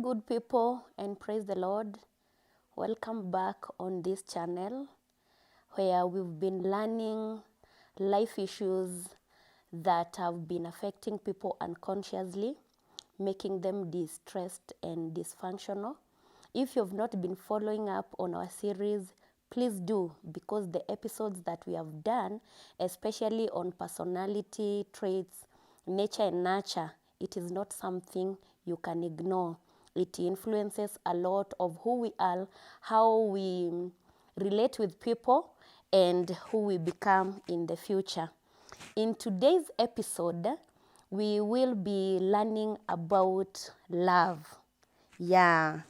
good people, and praise the Lord. Welcome back on this channel where we've been learning life issues that have been affecting people unconsciously, making them distressed and dysfunctional. If you've not been following up on our series, please do, because the episodes that we have done, especially on personality traits, nature and nurture, it is not something you can ignore. It influences a lot of who we are, how we relate with people, and who we become in the future. In today's episode, we will be learning about love. Yeah,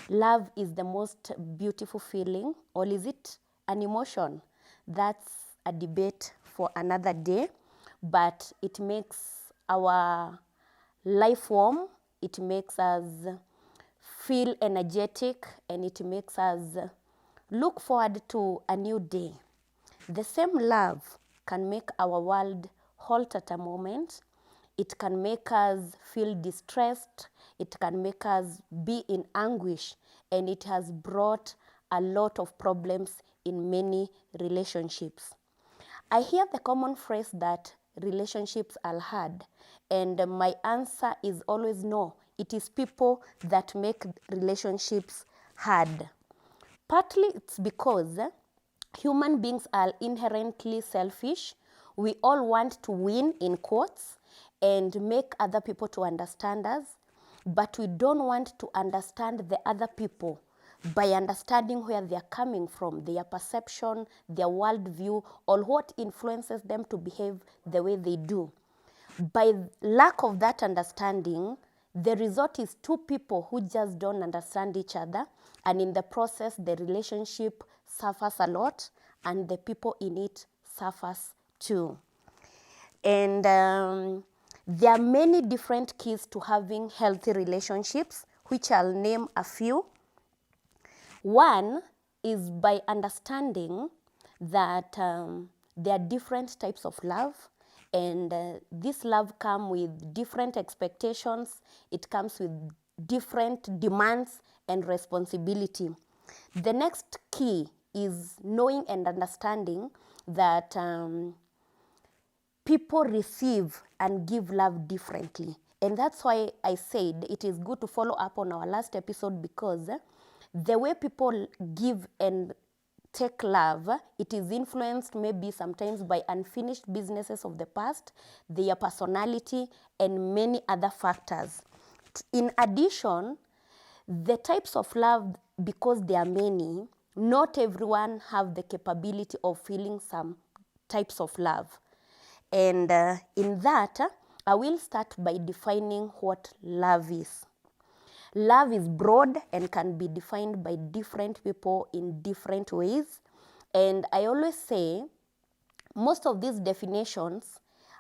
love is the most beautiful feeling, or is it an emotion? That's a debate for another day, but it makes our life warm, it makes us feel energetic, and it makes us look forward to a new day. The same love can make our world halt at a moment. It can make us feel distressed. It can make us be in anguish. And it has brought a lot of problems in many relationships. I hear the common phrase that relationships are hard. And my answer is always no. It is people that make relationships hard. Partly it's because human beings are inherently selfish. We all want to win, in quotes, and make other people to understand us. But we don't want to understand the other people by understanding where they are coming from, their perception, their worldview, or what influences them to behave the way they do. By lack of that understanding, the result is two people who just don't understand each other, and in the process, the relationship suffers a lot, and the people in it suffers too. And there are many different keys to having healthy relationships, which I'll name a few. One is by understanding that there are different types of love, and this love comes with different expectations. It comes with different demands and responsibility. The next key is knowing and understanding that people receive and give love differently. And that's why I said it is good to follow up on our last episode, because the way people give and take love, it is influenced maybe sometimes by unfinished businesses of the past, their personality, and many other factors. In addition, the types of love, because there are many, not everyone have the capability of feeling some types of love. And in that, I will start by defining what love is. Love is broad and can be defined by different people in different ways. And I always say most of these definitions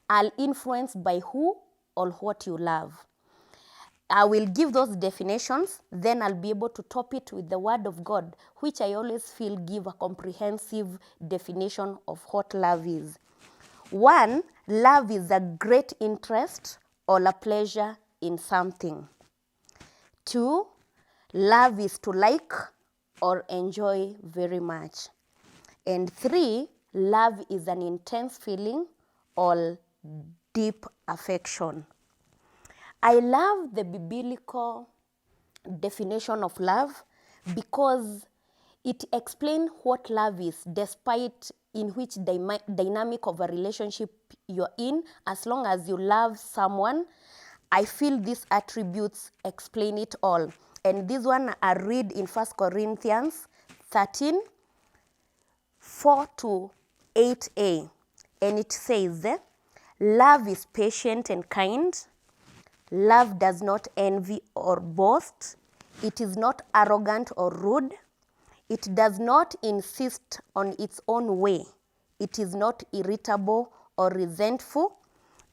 are influenced by who or what you love. I will give those definitions, then I'll be able to top it with the Word of God, which I always feel give a comprehensive definition of what love is. One, love is a great interest or a pleasure in something. Two, love is to like or enjoy very much. And three, love is an intense feeling or deep affection. I love the biblical definition of love because it explains what love is, despite in which dynamic of a relationship you're in. As long as you love someone, I feel these attributes explain it all. And this one I read in 1 Corinthians 13, 4 to 8a. And it says, love is patient and kind. Love does not envy or boast. It is not arrogant or rude. It does not insist on its own way. It is not irritable or resentful.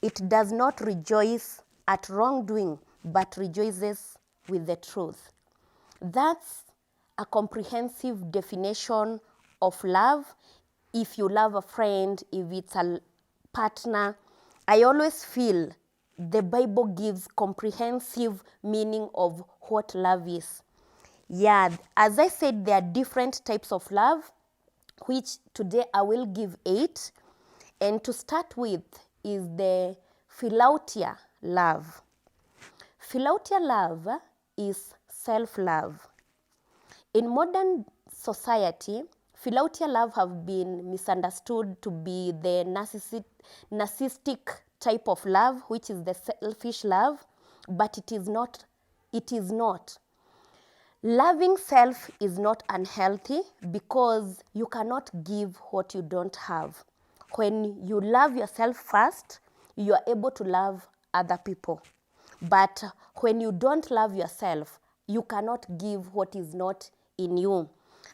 It does not rejoice at wrongdoing, but rejoices with the truth. That's a comprehensive definition of love. If you love a friend, if it's a partner, I always feel the Bible gives comprehensive meaning of what love is. Yeah, as I said, there are different types of love, which today I will give 8. And to start with is the philautia love. Philautia love is self-love. In modern society, philautia love have been misunderstood to be the narcissistic type of love, which is the selfish love, but it is not. It is not. Loving self is not unhealthy because you cannot give what you don't have. When you love yourself first, you are able to love other people. But when you don't love yourself, you cannot give what is not in you.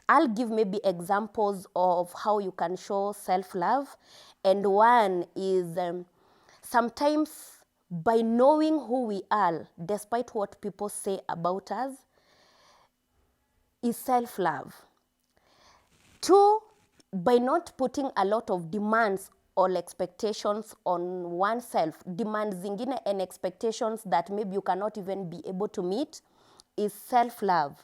I'll give maybe examples of how you can show self-love. And one is sometimes by knowing who we are, despite what people say about us, is self-love. 2, by not putting a lot of demands or expectations on oneself, demands zingine and expectations that maybe you cannot even be able to meet, is self-love.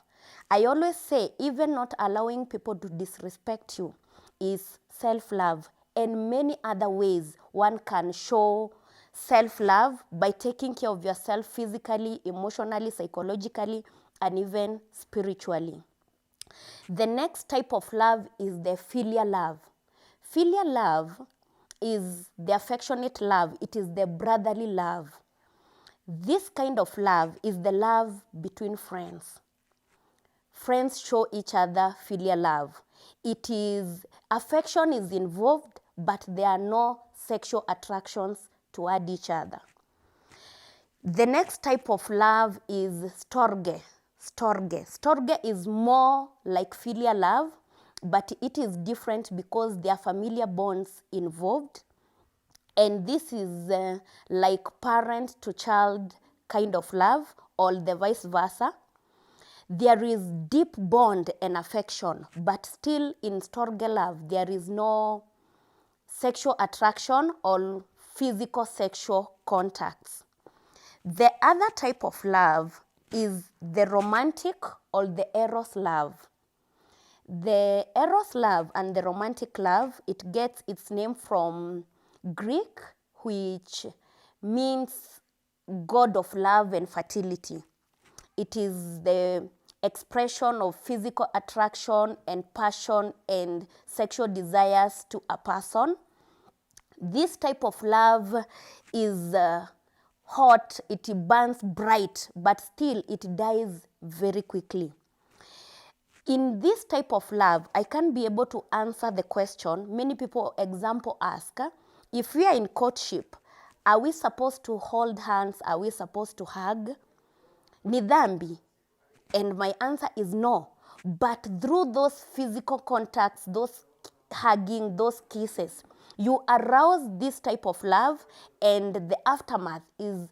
I always say, even not allowing people to disrespect you is self-love. And many other ways one can show self-love by taking care of yourself physically, emotionally, psychologically, and even spiritually. The next type of love is the filial love. Filial love is the affectionate love. It is the brotherly love. This kind of love is the love between friends. Friends show each other filial love. It is, affection is involved, but there are no sexual attractions toward each other. The next type of love is storge. Storge is more like filial love, but it is different because there are familiar bonds involved. And this is like parent to child kind of love, or the vice versa. There is deep bond and affection, but still in storge love, there is no sexual attraction or physical sexual contacts. The other type of love is the romantic or the eros love. The eros love and the romantic love, it gets its name from Greek, which means god of love and fertility. It is the expression of physical attraction and passion and sexual desires to a person. This type of love is hot, it burns bright, but still it dies very quickly. In this type of love, I can be able to answer the question many people, example, ask, if we are in courtship, are we supposed to hold hands? Are we supposed to hug? Ni dhambi? And my answer is no. But through those physical contacts, those hugging, those kisses, you arouse this type of love, and the aftermath is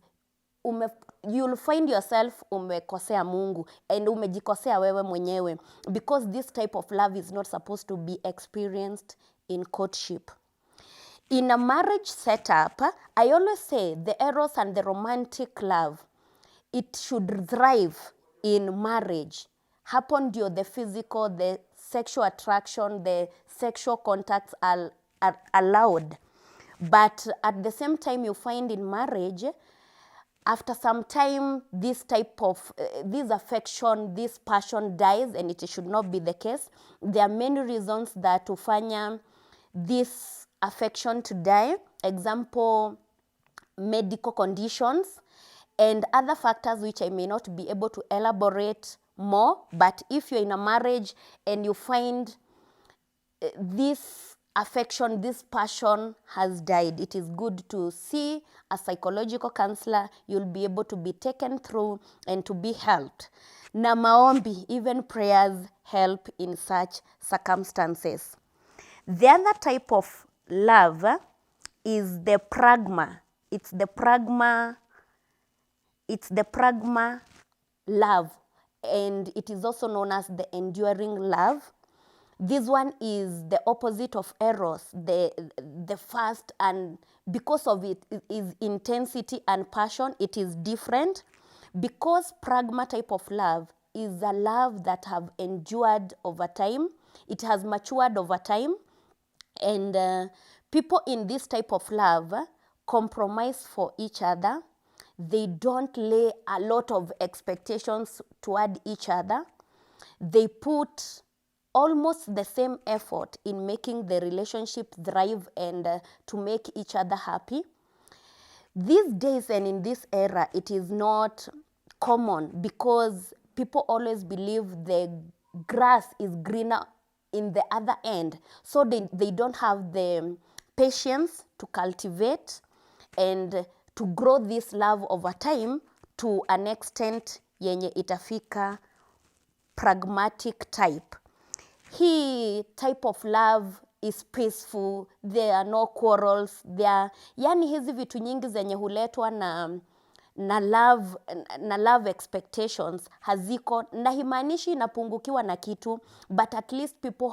you'll find yourself umekosea Mungu and umejikosea wewe mwenyewe, because this type of love is not supposed to be experienced in courtship. In a marriage setup, I always say the eros and the romantic love, it should thrive in marriage. Hapo ndio the physical, the sexual attraction, the sexual contacts are allowed. But at the same time, you find in marriage, after some time, this type of, this affection, this passion dies, and it should not be the case. There are many reasons that hufanya this affection to die. Example, medical conditions and other factors which I may not be able to elaborate more. But if you're in a marriage and you find this affection, this passion has died, it is good to see a psychological counselor. You'll be able to be taken through and to be helped. Na maombi, even prayers, help in such circumstances. The other type of love is the pragma. It's the pragma love, and it is also known as the enduring love. This one is the opposite of eros, the first, and because of it is intensity and passion, it is different. Because pragma type of love is a love that have endured over time. It has matured over time. And people in this type of love compromise for each other. They don't lay a lot of expectations toward each other. They put almost the same effort in making the relationship thrive and to make each other happy. These days and in this era, it is not common because people always believe the grass is greener in the other end. So they don't have the patience to cultivate and to grow this love over time to an extent yenye itafika pragmatic type. Hii type of love is peaceful, there are no quarrels, yani hizi vitu nyingi zenye huletwa na love expectations haziko, na himaanishi inapungukiwa na kitu, but at least people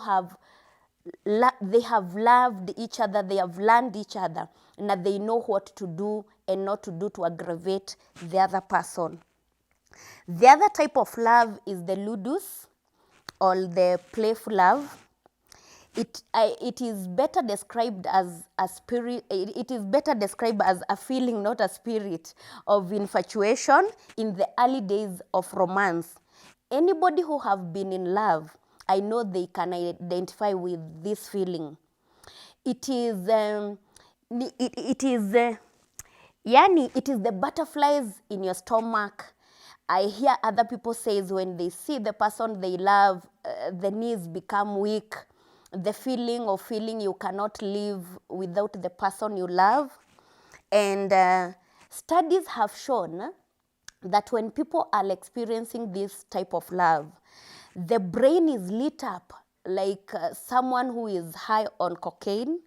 they have loved each other, they have learned each other, na they know what to do and not to do to aggravate the other person. The other type of love is the ludus, or the playful love. It is better described as a spirit. It is better described as a feeling, not a spirit, of infatuation in the early days of romance. Anybody who have been in love, I know they can identify with this feeling. It is it is the butterflies in your stomach. I hear other people say when they see the person they love, the knees become weak. The feeling of feeling you cannot live without the person you love. And studies have shown that when people are experiencing this type of love, the brain is lit up like someone who is high on cocaine.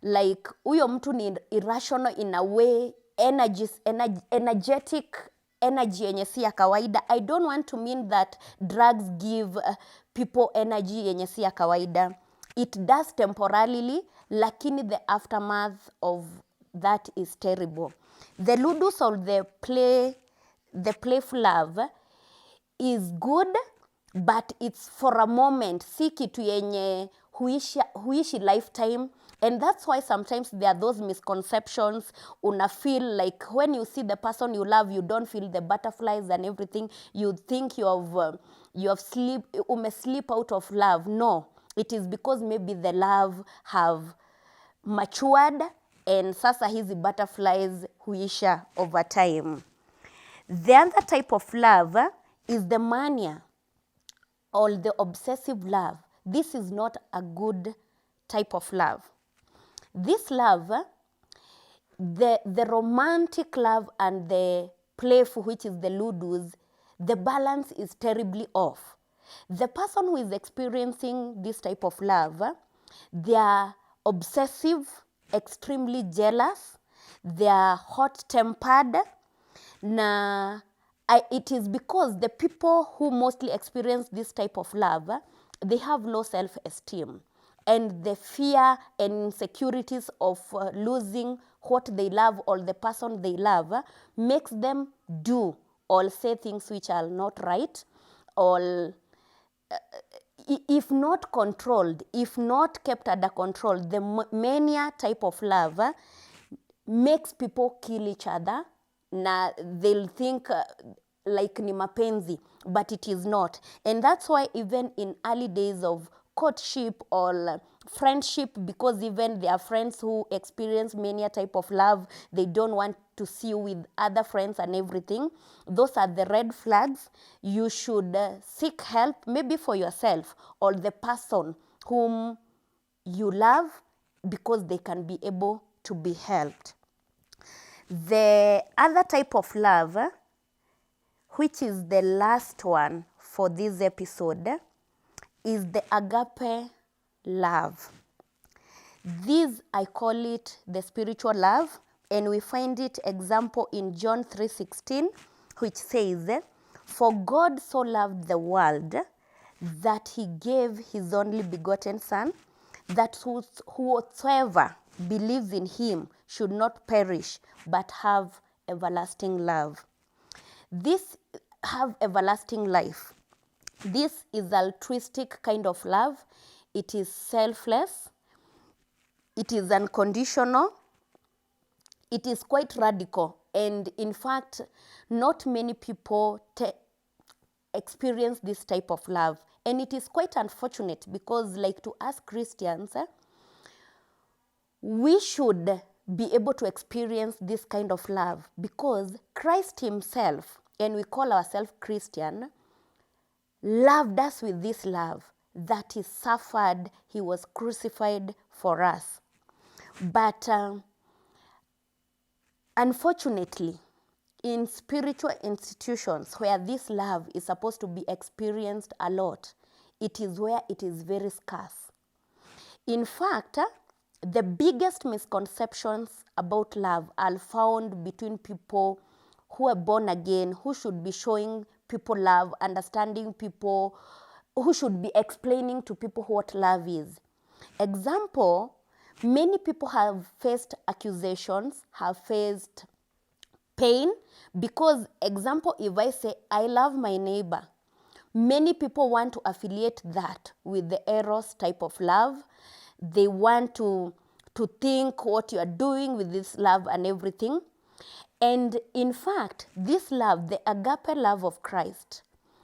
Like huyo mtu ni irrational in a way, energetic energy yenye si ya kawaida. I don't want to mean that drugs give people energy yenye si ya kawaida. It does temporarily, lakini the aftermath of that is terrible. The ludus, or the playful love, is good, but it's for a moment. Si kitu yenye huishi lifetime. And that's why sometimes there are those misconceptions. Una feel like when you see the person you love, you don't feel the butterflies and everything. You think you have sleep out of love. No, it is because maybe the love have matured and sasa hizi butterflies huisha over time. The other type of love is the mania, or the obsessive love. This is not a good type of love. This love, the romantic love and the playful, which is the ludus, the balance is terribly off. The person who is experiencing this type of love, they are obsessive, extremely jealous, they are hot-tempered. It is because the people who mostly experience this type of love, they have low self-esteem. And the fear and insecurities of losing what they love or the person they love makes them do or say things which are not right, or if not controlled, if not kept under control. The mania type of love makes people kill each other. Na they'll think like ni mapenzi, but it is not. And that's why even in early days of courtship or friendship, because even there are friends who experience mania type of love, they don't want to see you with other friends and everything. Those are the red flags. You should seek help, maybe for yourself or the person whom you love, because they can be able to be helped. The other type of love, which is the last one for this episode, is the agape love. This, I call it the spiritual love, and we find it example in John 3:16, which says, "For God so loved the world that he gave his only begotten Son, that whosoever believes in him should not perish, but have everlasting love." This have everlasting life. This is altruistic kind of love. It is selfless. It is unconditional. It is quite radical. And in fact, not many people experience this type of love. And it is quite unfortunate because, like, to us Christians, we should be able to experience this kind of love because Christ himself, and we call ourselves Christian, loved us with this love that he suffered, he was crucified for us. But unfortunately, in spiritual institutions where this love is supposed to be experienced a lot, it is where it is very scarce. In fact, the biggest misconceptions about love are found between people who are born again, who should be showing people love, understanding people, who should be explaining to people what love is. Example, many people have faced accusations, have faced pain because, example, if I say, I love my neighbor, many people want to affiliate that with the eros type of love. They want to think what you are doing with this love and everything. And in fact, this love, the agape love of Christ,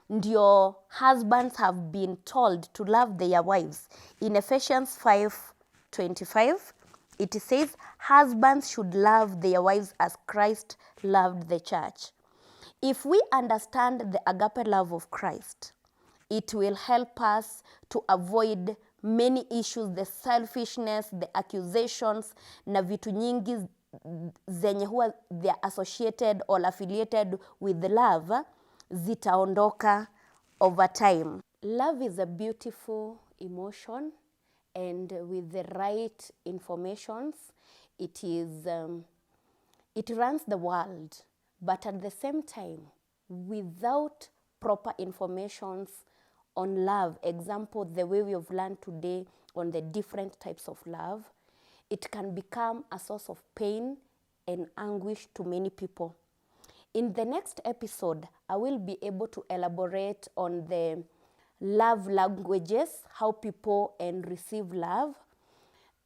your husbands have been told to love their wives. In Ephesians 5:25, it says, husbands should love their wives as Christ loved the church. If we understand the agape love of Christ, it will help us to avoid many issues, the selfishness, the accusations, na vitu nyingi zenye huwa they are associated or affiliated with the love, zitaondoka over time. Love is a beautiful emotion, and with the right informations, it runs the world. But at the same time, without proper informations on love, example, the way we have learned today on the different types of love, it can become a source of pain and anguish to many people. In the next episode, I will be able to elaborate on the love languages, how people and receive love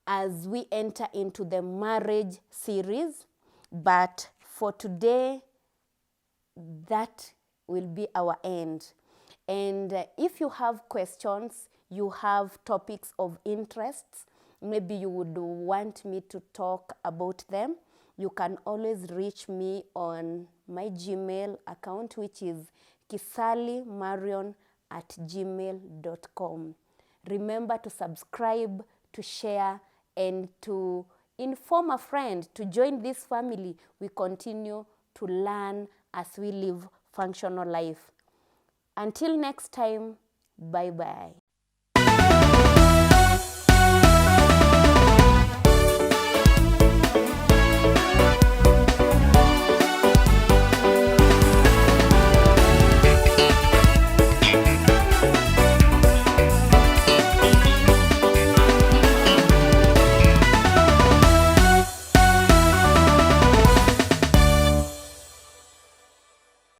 as we enter into the marriage series. But for today, that will be our end. And if you have questions, you have topics of interest, maybe you would want me to talk about them, you can always reach me on my Gmail account, which is kisalimarion@gmail.com. Remember to subscribe, to share, and to inform a friend to join this family. We continue to learn as we live functional life. Until next time, bye-bye.